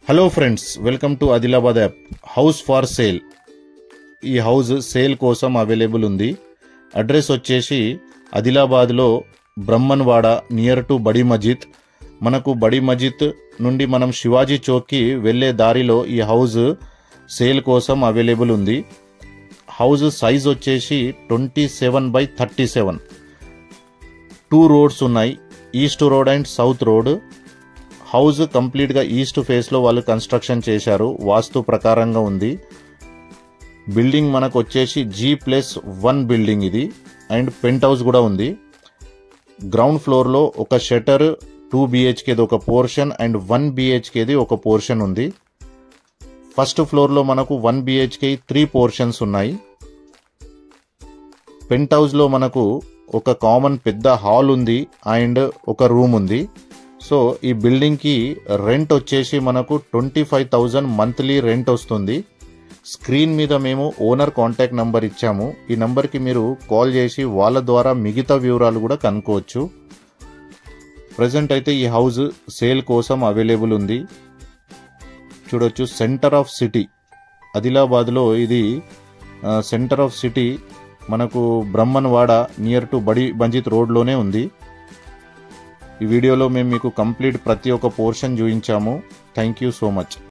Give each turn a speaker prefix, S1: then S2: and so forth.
S1: Hello friends, welcome to Adilabad app. House far sale. ఈ house sale కోసం available ఉంది. Address వచ్చేసి ఆదిలాబాద్లో బ్రహ్మన్వాడ నియర్ టు బడి మస్జిద్. మనకు బడి మస్జిద్ నుండి మనం శివాజీ చౌక్కి వెళ్ళే దారిలో ఈ హౌస్ సేల్ కోసం అవైలబుల్ ఉంది. హౌస్ సైజ్ వచ్చేసి 27/37. 2 రోడ్స్ ఉన్నాయి, east road and south road. House కంప్లీట్గా ఈస్ట్ ఫేస్లో వాళ్ళు కన్స్ట్రక్షన్ చేశారు, వాస్తు ప్రకారంగా ఉంది. బిల్డింగ్ మనకు వచ్చేసి G+1 బిల్డింగ్ ఇది, అండ్ పెంట్ హౌస్ కూడా ఉంది. గ్రౌండ్ ఫ్లోర్లో ఒక షట్టర్ 2 BHKది ఒక పోర్షన్ అండ్ 1 BHKది ఒక పోర్షన్ ఉంది. ఫస్ట్ ఫ్లోర్లో మనకు 1 BHK 3 పోర్షన్స్ ఉన్నాయి. పెంట్ హౌస్లో మనకు ఒక కామన్ పెద్ద హాల్ ఉంది అండ్ ఒక రూమ్ ఉంది. సో ఈ బిల్డింగ్కి రెంట్ వచ్చేసి మనకు 25,000 మంత్లీ రెంట్ వస్తుంది. స్క్రీన్ మీద మేము ఓనర్ కాంటాక్ట్ నంబర్ ఇచ్చాము. ఈ నంబర్కి మీరు కాల్ చేసి వాళ్ళ ద్వారా మిగతా వివరాలు కూడా కనుక్కోవచ్చు. ప్రజెంట్ అయితే ఈ హౌస్ సేల్ కోసం అవైలబుల్ ఉంది. చూడొచ్చు, సెంటర్ ఆఫ్ సిటీ ఆదిలాబాద్లో ఇది సెంటర్ ఆఫ్ సిటీ. మనకు బ్రహ్మన్వాడ నియర్ టు బడి మస్జిద్ రోడ్లోనే ఉంది. ఈ వీడియోలో మేము మీకు కంప్లీట్ ప్రతి ఒక్క పోర్షన్ చూపించాము. Thank you so much.